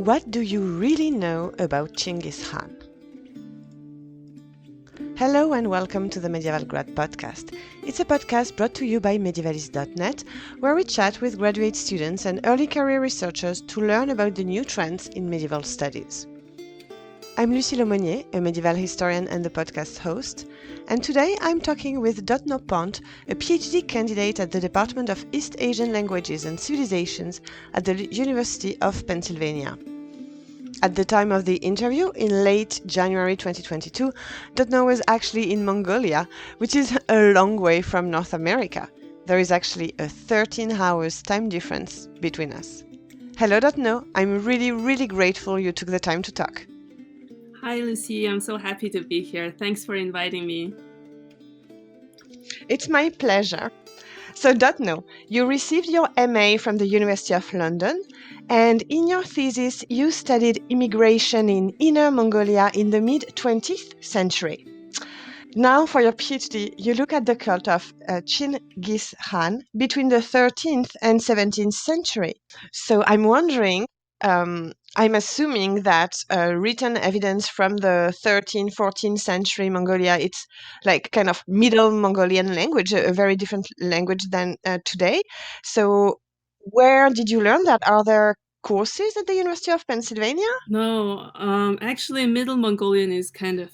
What do you really know about Chinggis Khan? Hello and welcome to the Medieval Grad Podcast. It's a podcast brought to you by medievalist.net, where we chat with graduate students and early career researchers to learn about the new trends in medieval studies. I'm Lucie Laumonier, a medieval historian and the podcast host, and today I'm talking with Dotno Pount, a PhD candidate at the Department of East Asian Languages and Civilizations at the University of Pennsylvania. At the time of the interview, in late January 2022, Dotno was actually in Mongolia, which is a long way from North America. There is actually a 13 hours time difference between us. Hello Dotno, I'm really grateful you took the time to talk. Hi Lucie, I'm so happy to be here. Thanks for inviting me. It's my pleasure. So Dotno, you received your MA from the University of London, and in your thesis you studied immigration in Inner Mongolia in the mid-20th century. Now for your PhD, you look at the cult of Chinggis Khan between the 13th and 17th century. So I'm wondering, I'm assuming that written evidence from the 13th, 14th century Mongolia, it's like kind of Middle Mongolian language, a very different language than today. So where did you learn that? Are there courses at the University of Pennsylvania? No, actually Middle Mongolian is kind of,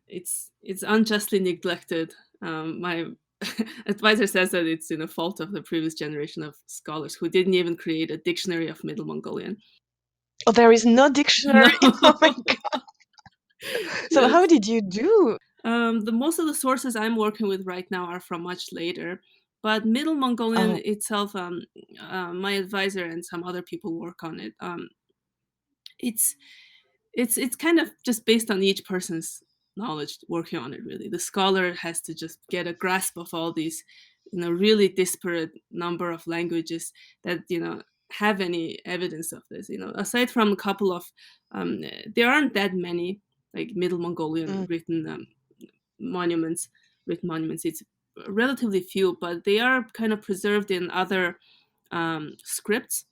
it's unjustly neglected. My advisor says that it's a fault of the previous generation of scholars who didn't even create a dictionary of Middle Mongolian. Oh, there is no dictionary? No. Oh my God. So Yes. how did you do? The most of the sources I'm working with right now are from much later, but Middle Mongolian itself, my advisor and some other people work on it. It's kind of just based on each person's knowledge working on it. Really, the scholar has to just get a grasp of all these, really disparate number of languages that have any evidence of this. Aside from a couple of, there aren't that many like Middle Mongolian written monuments. It's relatively few, but they are kind of preserved in other scripts,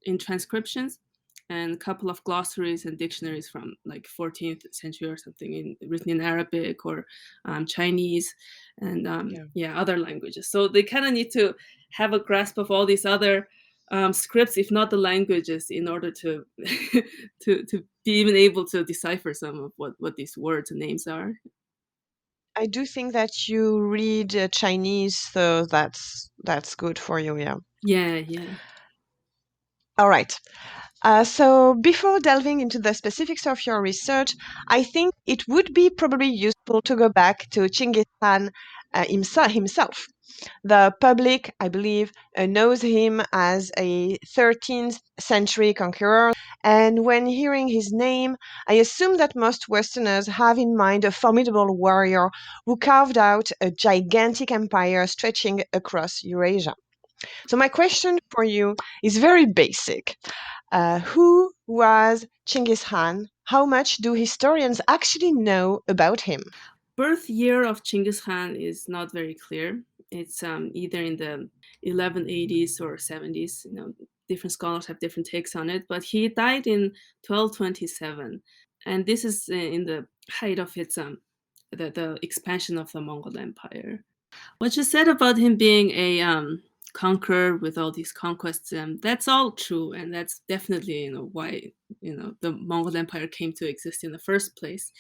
in transcriptions, and a couple of glossaries and dictionaries from like 14th century or something, written in Arabic or Chinese and other languages. So they kind of need to have a grasp of all these other scripts, if not the languages, in order to to be even able to decipher some of what these words and names are. I do think that you read Chinese, so that's good for you, yeah. Yeah. All right. So before delving into the specifics of your research, I think it would be probably useful to go back to Chinggis Khan himself. The public, I believe, knows him as a 13th century conqueror, and when hearing his name, I assume that most Westerners have in mind a formidable warrior who carved out a gigantic empire stretching across Eurasia. So my question for you is very basic. Who was Chinggis Khan? How much do historians actually know about him? Birth year of Chinggis Khan is not very clear. It's either in the 1180s or 70s. Different scholars have different takes on it. But he died in 1227, and this is in the height of its the expansion of the Mongol Empire. What you said about him being a conqueror with all these conquests, that's all true, and that's definitely why the Mongol Empire came to exist in the first place.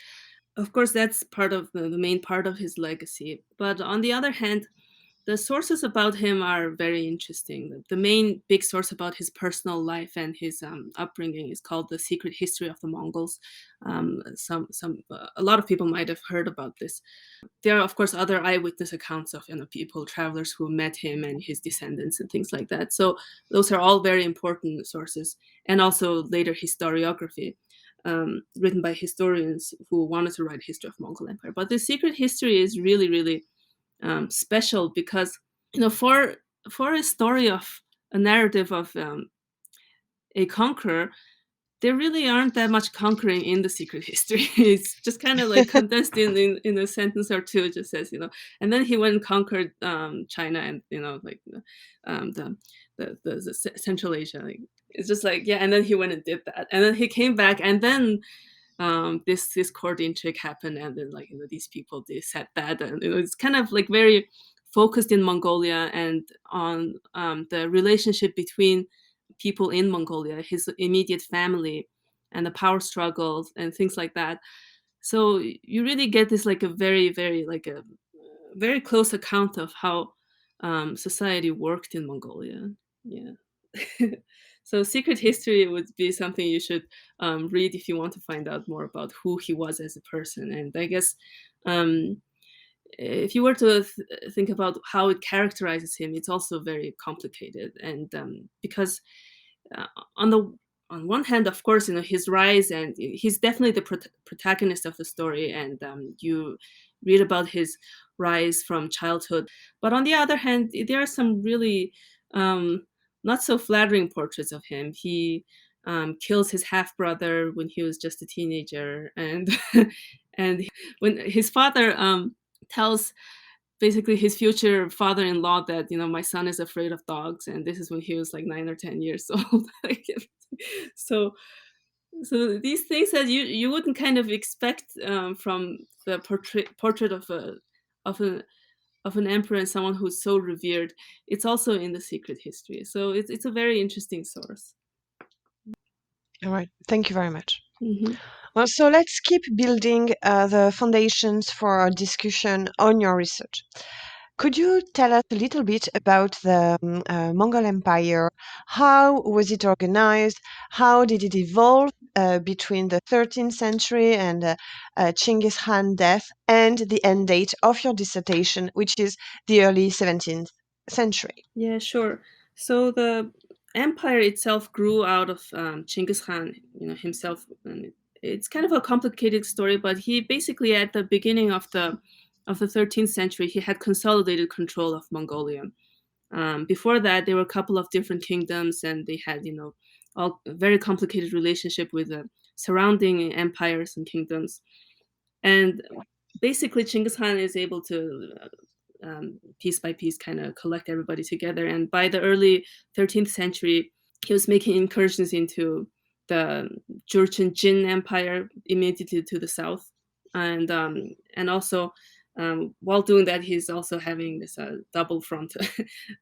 Of course, that's part of the main part of his legacy. But on the other hand, the sources about him are very interesting. The main big source about his personal life and his upbringing is called The Secret History of the Mongols. A lot of people might have heard about this. There are, of course, other eyewitness accounts of people, travelers who met him and his descendants and things like that. So those are all very important sources, and also later historiography. Written by historians who wanted to write history of Mongol Empire. But the secret history is really special because for a story of a narrative of a conqueror, there really aren't that much conquering in the secret history. It's just kind of like condensed in a sentence or two. It just says, and then he went and conquered China and like the Central Asia. Like, it's just like, yeah, and then he went and did that, and then he came back, and then this court intrigue happened, and then like these people, they said that, and it's kind of like very focused in Mongolia and on the relationship between people in Mongolia, his immediate family, and the power struggles and things like that. So you really get this like a very, very like a very close account of how society worked in Mongolia. Yeah. So secret history would be something you should read if you want to find out more about who he was as a person. And I guess um, if you were to think about how it characterizes him, it's also very complicated. And because uh, on the on one hand, of course, his rise, and he's definitely the protagonist of the story, and you read about his rise from childhood. But on the other hand, there are some really not so flattering portraits of him. He kills his half brother when he was just a teenager, and and when his father tells basically his future father-in-law that my son is afraid of dogs, and this is when he was like 9 or 10 years old. Like, so so these things that you wouldn't kind of expect from the portrait of a of an emperor and someone who's so revered. It's also in the secret history, so it's a very interesting source. All right. Thank you very much. Hmm. Well, so let's keep building the foundations for our discussion on your research. Could you tell us a little bit about the Mongol Empire? How was it organized? How did it evolve between the 13th century and Chinggis Khan death and the end date of your dissertation, which is the early 17th century? Yeah, sure. So the empire itself grew out of Chinggis Khan, himself. And it's kind of a complicated story, but he basically, at the beginning of the 13th century, he had consolidated control of Mongolia. Before that, there were a couple of different kingdoms, and they had, all a very complicated relationship with the surrounding empires and kingdoms. And basically, Chinggis Khan is able to piece by piece kind of collect everybody together. And by the early 13th century, he was making incursions into the Jurchen Jin Empire immediately to the south, and also while doing that, he's also having this double front,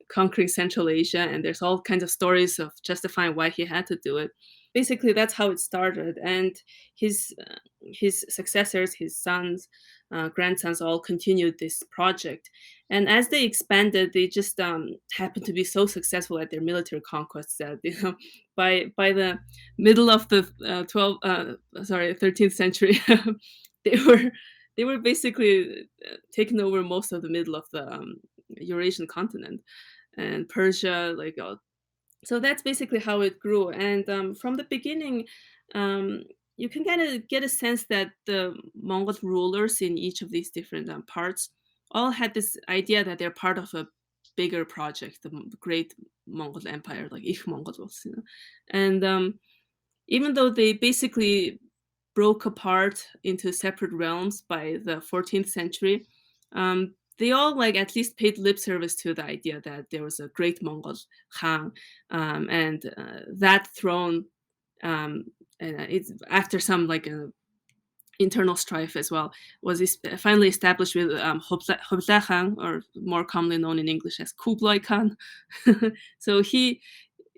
conquering Central Asia, and there's all kinds of stories of justifying why he had to do it. Basically, that's how it started, and his successors, his sons, grandsons, all continued this project. And as they expanded, they just happened to be so successful at their military conquests that by the middle of the 13th century, they were they were basically taking over most of the middle of the Eurasian continent and Persia, like so that's basically how it grew. And from the beginning, um, you can kind of get a sense that the Mongol rulers in each of these different parts all had this idea that they're part of a bigger project, the great Mongol Empire, like Ich Mongols, And even though they basically broke apart into separate realms by the 14th century, they all like at least paid lip service to the idea that there was a great Mongol Khan, and that throne, um, and it's after some like internal strife as well, was finally established with Hubla Khan, or more commonly known in English as Kublai Khan. So he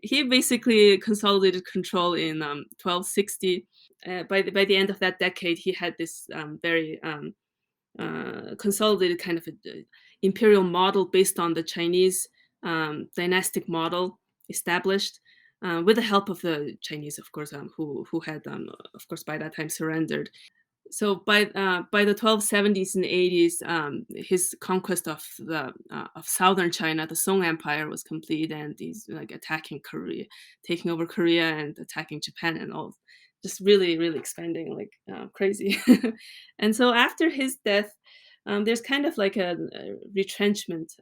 basically consolidated control in 1260. By the end of that decade, he had this very consolidated kind of imperial model based on the Chinese dynastic model established. With the help of the Chinese, of course, who had, of course, by that time surrendered. So by the 1270s and 80s, his conquest of southern China, the Song Empire, was complete, and he's like attacking Korea, taking over Korea and attacking Japan, and all, just really really expanding like crazy. And so after his death, there's kind of like a retrenchment.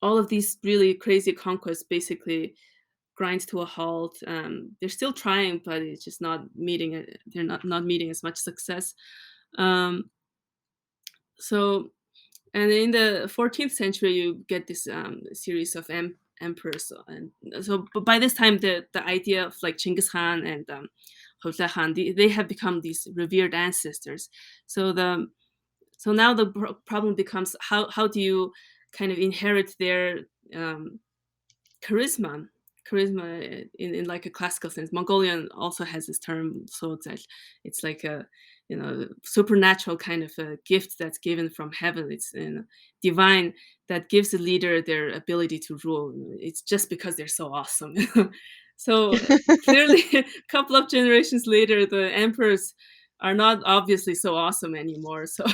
All of these really crazy conquests basically grind to a halt. They're still trying, but it's just not meeting it. They're not meeting as much success. Um, so, and in the 14th century, you get this series of emperors, and so but by this time, the idea of like Chinggis Khan and Kublai Khan, they have become these revered ancestors. So now the problem becomes how do you kind of inherit their um, charisma in like a classical sense. Mongolian also has this term, so it's like a supernatural kind of a gift that's given from heaven. It's divine, that gives the leader their ability to rule. It's just because they're so awesome. So clearly a couple of generations later, the emperors are not obviously so awesome anymore. So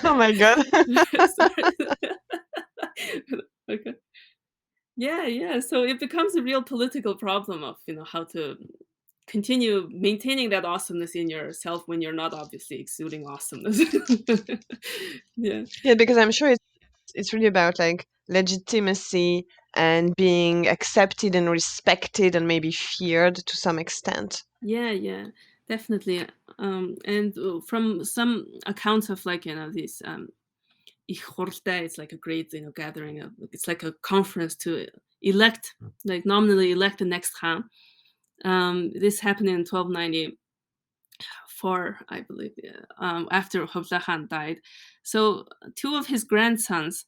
Oh my God. sorry. Okay. Yeah. So it becomes a real political problem of how to continue maintaining that awesomeness in yourself when you're not obviously exuding awesomeness. Yeah. Yeah, because I'm sure it's really about like legitimacy and being accepted and respected and maybe feared to some extent. Yeah, definitely. And from some accounts of like this Ichorte, it's like a great gathering of, it's like a conference to elect, like nominally elect the next Khan. This happened in 1294, I believe, yeah, after Kublai Khan died. So two of his grandsons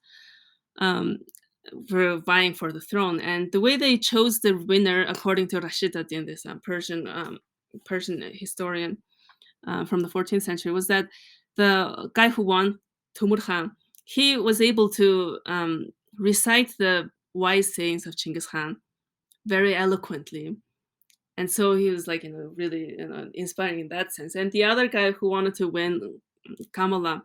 um, were vying for the throne, and the way they chose the winner, according to Rashid ad-Din, this Persian historian from the 14th century, was that the guy who won, Timur Khan, he was able to recite the wise sayings of Chinggis Khan very eloquently. And so he was like, really inspiring in that sense. And the other guy who wanted to win, Kamala,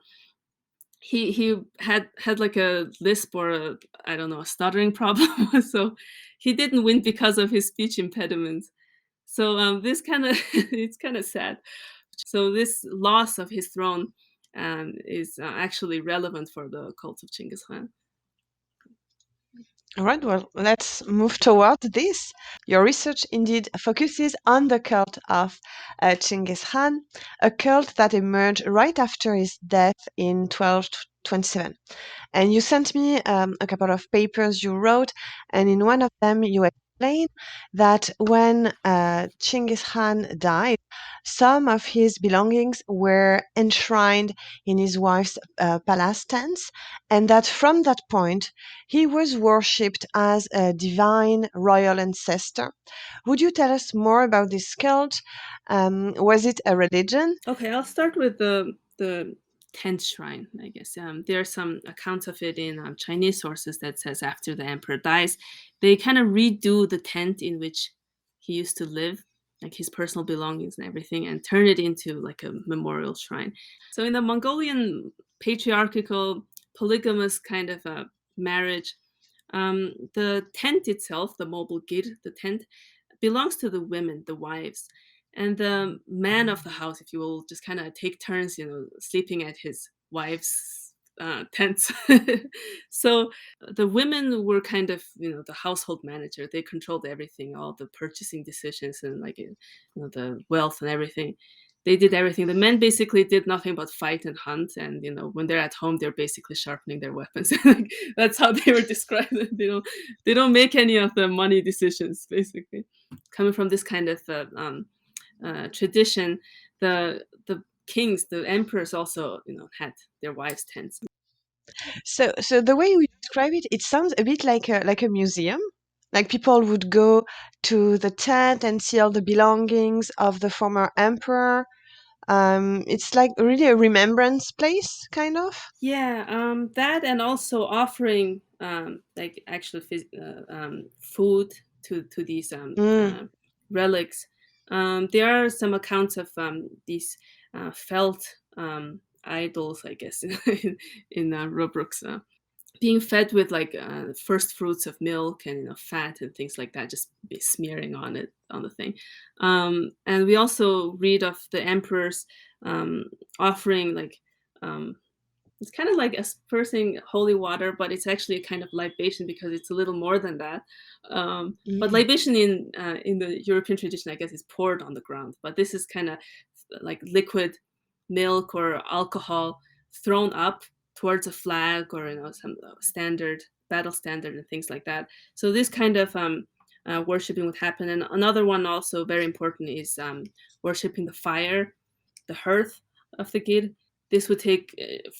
he had like a lisp or I don't know, a stuttering problem. So he didn't win because of his speech impediments. So this kind of it's kind of sad. So this loss of his throne is actually relevant for the cult of Chinggis Khan. All right, well, let's move toward this. Your research indeed focuses on the cult of Chinggis Khan, a cult that emerged right after his death in 1227. And you sent me a couple of papers you wrote, and in one of them you explain that when Chinggis Khan died, some of his belongings were enshrined in his wife's palace tents, and that from that point he was worshipped as a divine royal ancestor. Would you tell us more about this cult? Was it a religion? Okay, I'll start with the tent shrine. I guess there are some accounts of it in Chinese sources that says after the emperor dies, they kind of redo the tent in which he used to live, like his personal belongings and everything, and turn it into like a memorial shrine. So in the Mongolian patriarchal polygamous kind of a marriage, the tent itself, the mobile gir, the tent, belongs to the women, the wives. And the man of the house, if you will, just kind of take turns, sleeping at his wife's tents. So the women were kind of, the household manager. They controlled everything, all the purchasing decisions and like, the wealth and everything. They did everything. The men basically did nothing but fight and hunt. And, when they're at home, they're basically sharpening their weapons. That's how they were described. They don't make any of the money decisions, basically. Coming from this kind of tradition, the kings, the emperors also, had their wives' tents. So the way we describe it, it sounds a bit like a museum. Like people would go to the tent and see all the belongings of the former emperor. It's like really a remembrance place, kind of. Yeah, that and also offering like actual food to these Mm. relics. There are some accounts of these felt idols, I guess, in Robrooks, being fed with like first fruits of milk and fat and things like that, just be smearing on it on the thing. And we also read of the emperors offering like it's kind of like aspersing holy water, but it's actually a kind of libation because it's a little more than that. But Mm. libation in the European tradition, I guess, is poured on the ground. But this is kind of like liquid milk or alcohol thrown up towards a flag or some standard battle standard and things like that. So this kind of worshiping would happen. And another one also very important is worshiping the fire, the hearth of the gid. This would take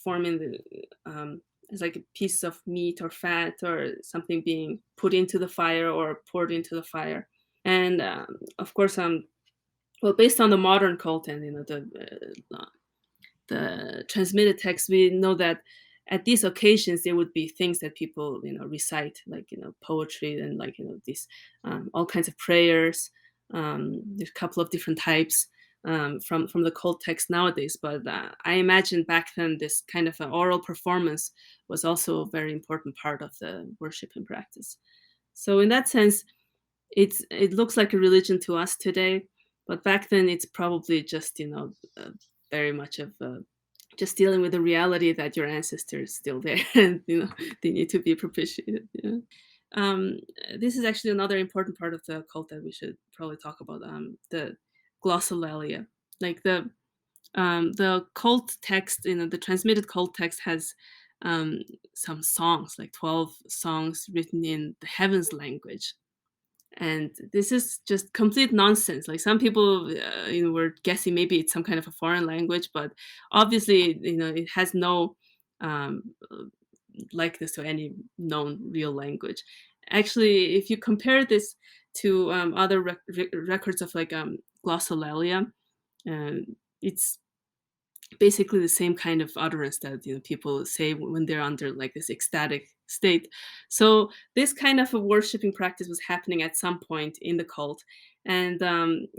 form in the as like a piece of meat or fat or something being put into the fire or poured into the fire. And of course, well, based on the modern cult and the transmitted text, we know that at these occasions there would be things that people recite, like poetry and like these all kinds of prayers. There's a couple of different types from the cult text nowadays, but I imagine back then this kind of an oral performance was also a very important part of the worship and practice. So in that sense, it looks like a religion to us today, but back then it's probably just very much of just dealing with the reality that your ancestor is still there and they need to be propitiated. Yeah. Um, this is actually another important part of the cult that we should probably talk about. The glossolalia, like the cult text, the transmitted cult text has some songs, like 12 songs written in the heavens language. And this is just complete nonsense. Like some people were guessing maybe it's some kind of a foreign language, but obviously it has no um, likeness to any known real language. Actually, if you compare this to other records of like glossolalia, uh, it's basically the same kind of utterance that people say when they're under like this ecstatic state. So this kind of a worshiping practice was happening at some point in the cult, and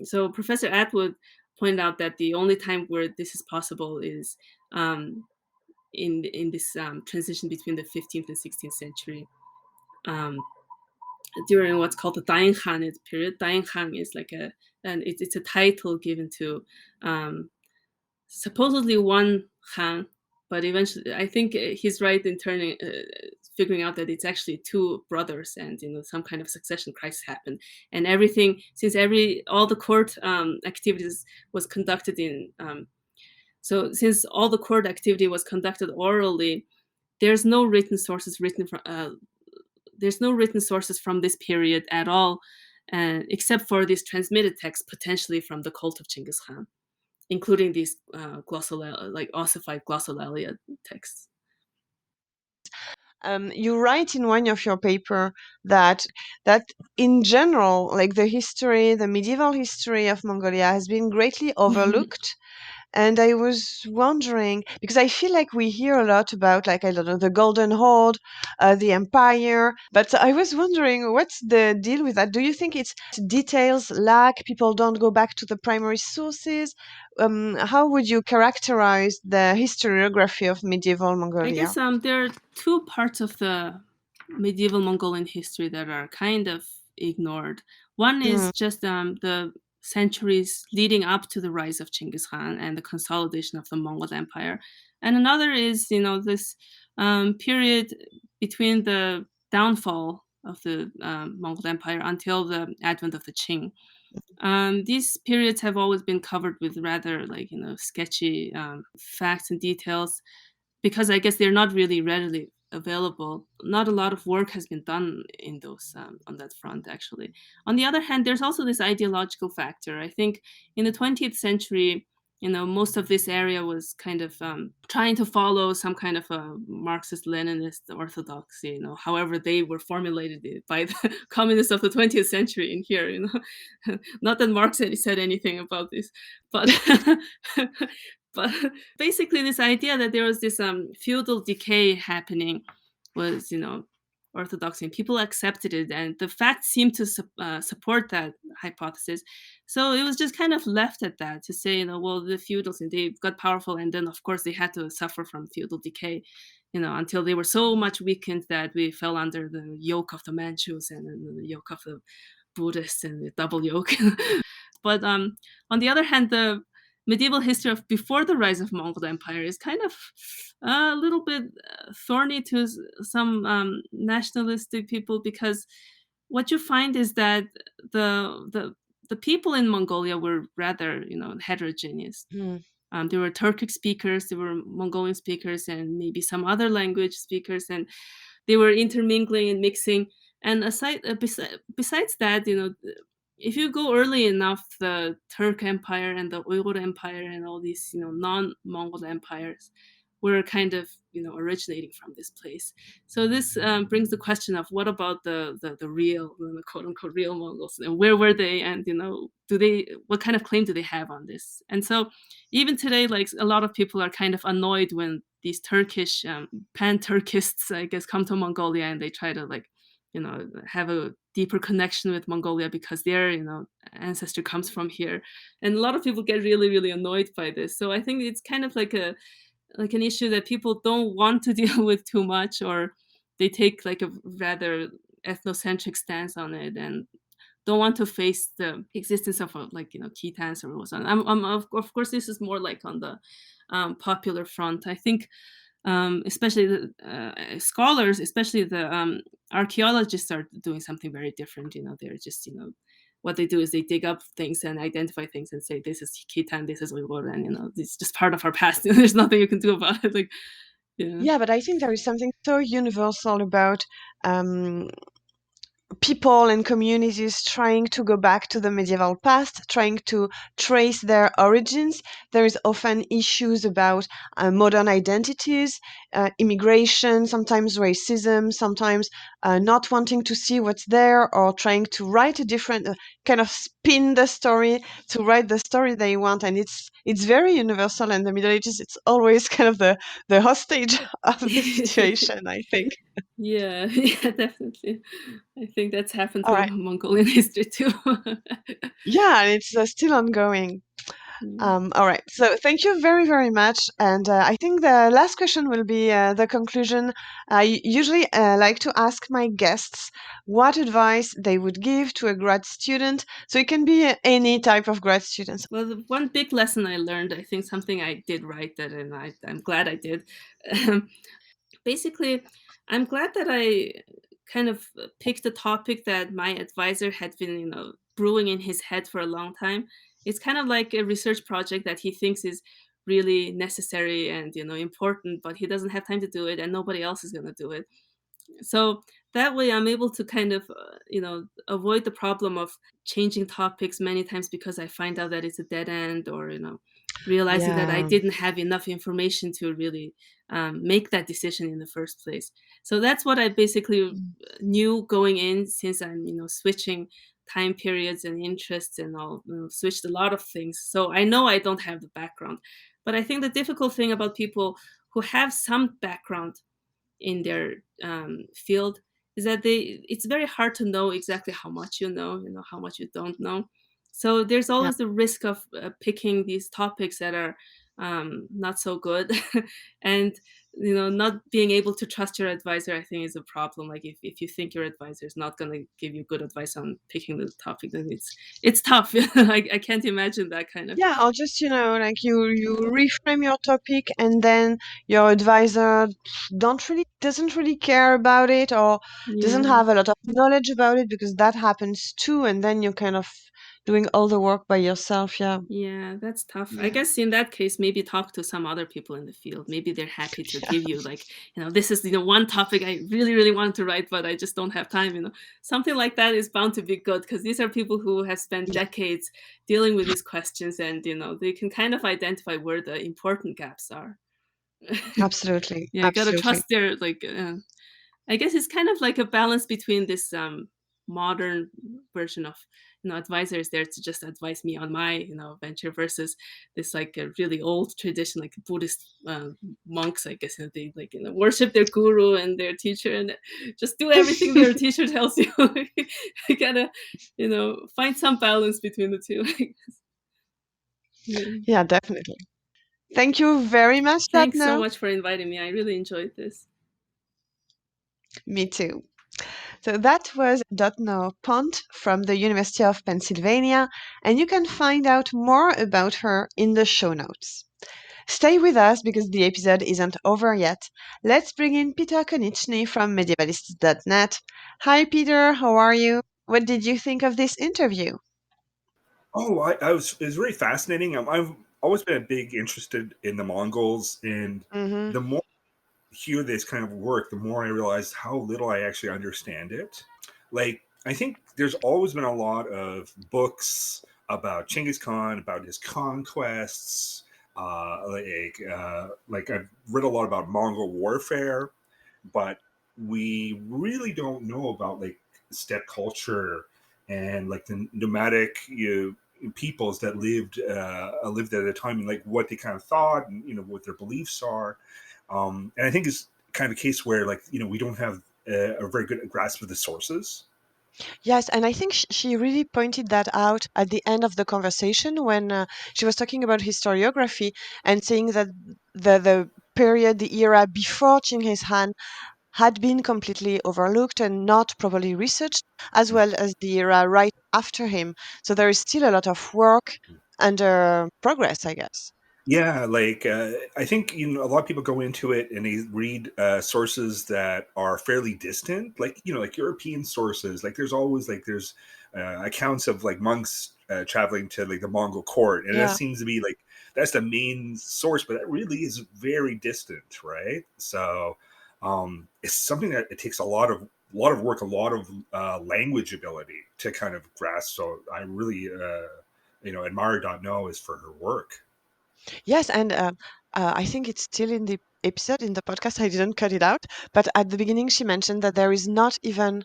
so Professor Atwood pointed out that the only time where this is possible is in this transition between the 15th and 16th century. Um, During what's called the Dain Khanate period. Dain Khan is like and it's a title given to supposedly one Khan, but eventually I think he's right in figuring out that it's actually two brothers, and some kind of succession crisis happened, and everything since all the court activities was conducted in so since all the court activity was conducted orally, there's no written sources written from there's no written sources from this period at all, except for these transmitted texts potentially from the cult of Chinggis Khan, including these like ossified glossolalia texts. You write in one of your paper that in general, like the medieval history of Mongolia has been greatly overlooked. And I was wondering, because I feel like we hear a lot about, like, I don't know, the Golden Horde, the Empire, but I was wondering, what's the deal with that? Do you think it's details lack, people don't go back to the primary sources? How would you characterize the historiography of medieval I guess Mongolia? there are two parts of the medieval Mongolian history that are kind of ignored. One Mm. is just the centuries leading up to the rise of Chinggis Khan and the consolidation of the Mongol Empire, and another is this period between the downfall of the Mongol Empire until the advent of the Qing. These periods have always been covered with rather like sketchy facts and details because I guess they're not really readily available. Not a lot of work has been done in those on that front, actually. On the other hand, there's also this ideological factor. I think in the 20th century, most of this area was kind of trying to follow some kind of a Marxist-Leninist orthodoxy. However they were formulated by the communists of the 20th century in here. Not that Marx said anything about this, but but basically this idea that there was this feudal decay happening was orthodoxy, and people accepted it, and the facts seemed to support that hypothesis. So it was just kind of left at that, to say well, the feudals, and they got powerful, and then of course they had to suffer from feudal decay until they were so much weakened that we fell under the yoke of the Manchus and then the yoke of the Buddhists and the double yoke. But on the other hand, medieval history of before the rise of Mongol Empire is kind of a little bit thorny to some nationalistic people, because what you find is that the people in Mongolia were rather, heterogeneous. Mm. There were Turkic speakers, there were Mongolian speakers, and maybe some other language speakers, and they were intermingling and mixing. And besides that, if you go early enough, the Turk Empire and the Uyghur Empire and all these, non-Mongol empires were kind of, originating from this place. So this brings the question of what about the real, quote unquote, real Mongols, and where were they, and what kind of claim do they have on this? And so even today, like, a lot of people are kind of annoyed when these Turkish pan-Turkists, I guess, come to Mongolia and they try to, like, have a deeper connection with Mongolia because their, ancestor comes from here. And a lot of people get really, really annoyed by this. So I think it's kind of like an issue that people don't want to deal with too much, or they take like a rather ethnocentric stance on it and don't want to face the existence of Khitans or what's on. Of course, this is more like on the popular front. I think especially the scholars, especially the archaeologists, are doing something very different. They're just, what they do is they dig up things and identify things and say, this is Khitan, this is Uyghur, and, it's just part of our past. There's nothing you can do about it. Like, yeah. Yeah, but I think there is something so universal about people and communities trying to go back to the medieval past, trying to trace their origins. There is often issues about modern identities, immigration, sometimes racism, sometimes not wanting to see what's there, or trying to write a different kind of spin the story to write the story they want. And it's very universal in the Middle Ages. It's always kind of the hostage of the situation, I think. Yeah, yeah, definitely. I think that's happened All through right. Mongolian history too. Yeah, and it's still ongoing. Mm. All right. So thank you very, very much. And I think the last question will be the conclusion. I usually like to ask my guests what advice they would give to a grad student. So it can be any type of grad student. Well, the one big lesson I learned, I think something I did right, that, and I'm glad I did. Basically, I'm glad that I kind of picked a topic that my advisor had been, brewing in his head for a long time. It's kind of like a research project that he thinks is really necessary and, important, but he doesn't have time to do it, and nobody else is going to do it. So that way I'm able to kind of avoid the problem of changing topics many times because I find out that it's a dead end, or realizing that I Yeah. didn't have enough information to really make that decision in the first place. So that's what I basically Mm. knew going in, since I'm switching time periods and interests and all, switched a lot of things. So I know I don't have the background, but I think the difficult thing about people who have some background in their field is that it's very hard to know exactly how much how much you don't know. So there's Yeah. always the risk of picking these topics that are not so good and not being able to trust your advisor, I think, is a problem. Like, if you think your advisor is not going to give you good advice on picking the topic, then it's tough. I can't imagine that kind of. Yeah, or just, like you reframe your topic and then your advisor doesn't really care about it, or doesn't Yeah. have a lot of knowledge about it, because that happens too, and then you're kind of doing all the work by yourself. Yeah. Yeah, that's tough. I Yeah. guess in that case, maybe talk to some other people in the field. Maybe they're happy to give you, like, this is, one topic I really, really want to write, but I just don't have time. Something like that is bound to be good, because these are people who have spent Yeah, decades dealing with these questions, and, they can kind of identify where the important gaps are. absolutely. Yeah, you gotta Absolutely. trust their, like, I guess it's kind of like a balance between this modern version of advisors there to just advise me on my venture, versus this, like, a really old tradition, like Buddhist monks, I guess. They, like, worship their guru and their teacher, and just do everything their teacher tells you. You gotta find some balance between the two. I guess. Yeah. Yeah, definitely. Thank you very much, Thanks so Dotno. much for inviting me. I really enjoyed this. Me too. So that was Dotno Pount from the University of Pennsylvania, and you can find out more about her in the show notes. Stay with us because the episode isn't over yet. Let's bring in Peter Konieczny from medievalists.net. Hi, Peter. How are you? What did you think of this interview? Oh, I was it was very fascinating. I've always been a big interested in the Mongols, and Mm-hmm. the more I hear this kind of work, the more I realize how little I actually understand it. Like, I think there's always been a lot of books about Chinggis Khan, about his conquests. Like I've read a lot about Mongol warfare, but we really don't know about like steppe culture and like the nomadic peoples that lived at a time, and like what they kind of thought, and what their beliefs are. And I think it's kind of a case where like we don't have a very good grasp of the sources. Yes, and I think she really pointed that out at the end of the conversation when she was talking about historiography and saying that the period, the era before Chinggis Khan had been completely overlooked and not properly researched, as well as the era right after him. So there is still a lot of work under progress, I guess. Yeah, like I think a lot of people go into it and they read sources that are fairly distant, like like European sources. Like there's accounts of like monks traveling to like the Mongol court, and that Yeah. seems to be like that's the main source, but that really is very distant, right? So it's something that it takes a lot of work, a lot of language ability to kind of grasp. So I really admire Dotno is for her work. Yes, and I think it's still in the episode, in the podcast. I didn't cut it out, but at the beginning she mentioned that there is not even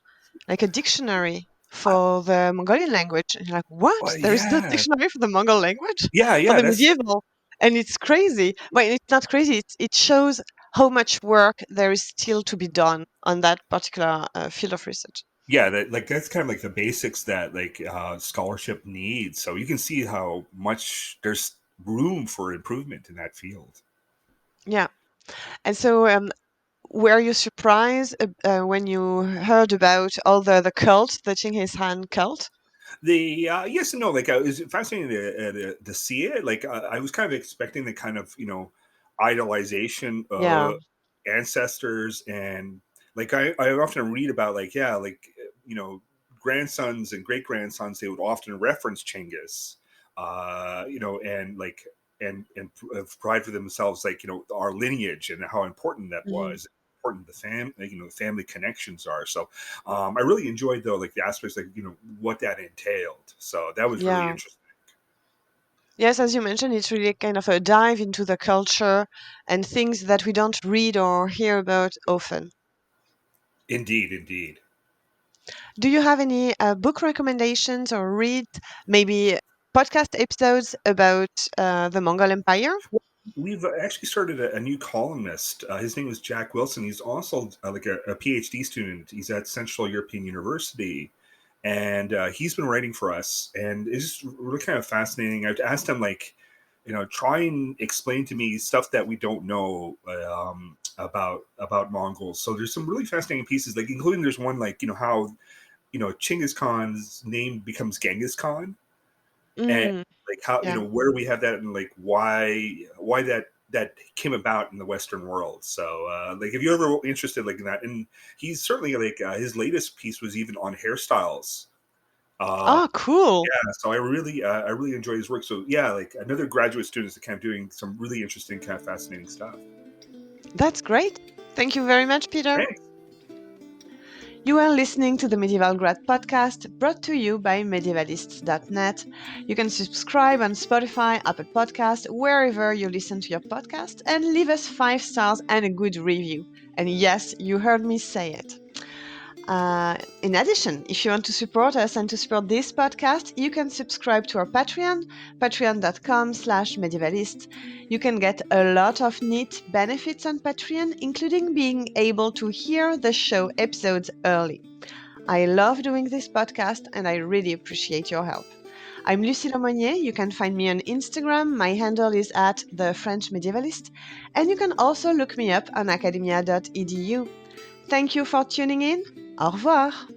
like a dictionary for the Mongolian language. And you're like, what? There is no Yeah, dictionary for the Mongol language? yeah, For yeah. the That's medieval? And it's crazy. Well, it's not crazy. It shows how much work there is still to be done on that particular field of research. yeah. That's kind of like the basics that like scholarship needs. So you can see how much there's room for improvement in that field. Yeah. And so were you surprised when you heard about all the cult, the Chinggis Khan cult? The yes and no. Like it was fascinating to see it. Like I was kind of expecting the kind of idolization Yeah. of ancestors, and like I often read about like like grandsons and great grandsons, they would often reference Chinggis, and like and provide for themselves like our lineage and how important that Mhm. was, important the family connections are. So I really enjoyed though like the aspects like what that entailed. So that was really Yeah. interesting. Yes, as you mentioned, it's really kind of a dive into the culture and things that we don't read or hear about often. Indeed, indeed. Do you have any book recommendations or read maybe podcast episodes about the Mongol Empire? We've actually started a new columnist. His name is Jack Wilson. He's also like a PhD student. He's at Central European University, and he's been writing for us. And it's just really kind of fascinating. I've asked him like, try and explain to me stuff that we don't know about Mongols. So there's some really fascinating pieces, like including there's one like how Chinggis Khan's name becomes Genghis Khan, and Mm, like how yeah. where we have that, and like why that came about in the Western world. So like if you're ever interested like in that, and he's certainly like his latest piece was even on hairstyles. Oh, cool. Yeah, so I really enjoy his work. So yeah, like another graduate student is kind of doing some really interesting, kind of fascinating stuff. That's great. Thank you very much, Peter. Thanks. You are listening to the Medieval Grad Podcast brought to you by medievalists.net. You can subscribe on Spotify, Apple Podcast, wherever you listen to your podcast, and leave us 5 stars and a good review. And yes, you heard me say it. In addition, if you want to support us and to support this podcast, you can subscribe to our Patreon, patreon.com/medievalist. You can get a lot of neat benefits on Patreon, including being able to hear the show episodes early. I love doing this podcast and I really appreciate your help. I'm Lucie Laumonier. You can find me on Instagram. My handle is at the French Medievalist. And you can also look me up on academia.edu. Thank you for tuning in. Au revoir!